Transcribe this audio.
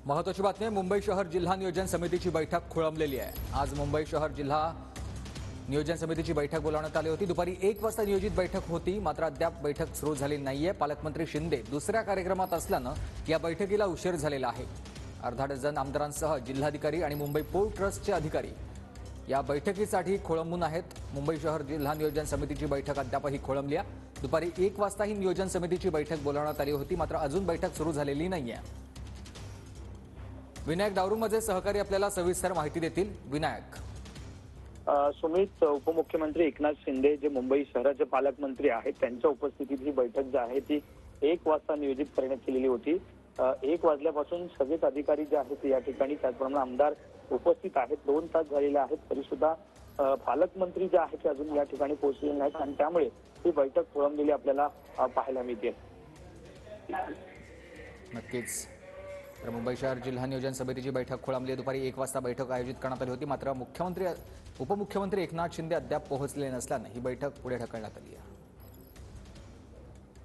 महत्त्वाची बातमी आहे, मुंबई शहर जिल्हा नियोजन समितीची बैठक खोळंबलेली आहे। आज मुंबई शहर जिल्हा नियोजन समितीची बैठक बोलावण्यात आली होती। दुपारी 1 वाजता नियोजित बैठक होती, मात्र अद्याप बैठक सुरू झाली नाहीये। पालकमंत्री शिंदे दुसऱ्या कार्यक्रमात असल्यानं या बैठकीला उशीर झालेला आहे। अर्धा डझन आमदारांसह जिल्हाधिकारी आणि मुंबई पोर्ट ट्रस्टचे अधिकारी या बैठकीसाठी खोळंबून आहेत। मुंबई शहर जिल्हा नियोजन समितीची बैठक अद्यापही खोळंबली आहे। दुपारी 1 वाजता ही नियोजन समितीची बैठक बोलावण्यात आली होती, मात्र अजून बैठक सुरू झालेली नाहीये। विनायक दावरुमचे सहकारी आपल्याला सविस्तर माहिती देतील। विनायक, सुमित, उपमुख्यमंत्री एकनाथ शिंदे जे मुंबई शहराचे पालकमंत्री आहेत त्यांच्या उपस्थितीत ही बैठक जी आहे ती 1 वाजता नियोजित करण्यात केलेली होती। 1 वाजल्यापासून सगळेच अधिकारी जे आहेत या ठिकाणी, त्याचप्रमाणे आमदार उपस्थित आहेत। 2 तास झालेले आहेत तरी सुद्धा पालकमंत्री जे आहेत ते अजून या ठिकाणी पोहोचलेले नाहीत आणि त्यामुळे ही बैठक खोळंबलेली आपल्याला पाहायला मिळते। नक्कीच तर मुंबई शहर जिल्हा नियोजन समितीची बैठक खोळंबली। दुपारी 1 वाजता बैठक आयोजित करण्यात आली होती, मात्र उपमुख्यमंत्री एकनाथ शिंदे अद्याप पोहोचले नसल्याने ही बैठक पुढे ढकलण्यात आली आहे।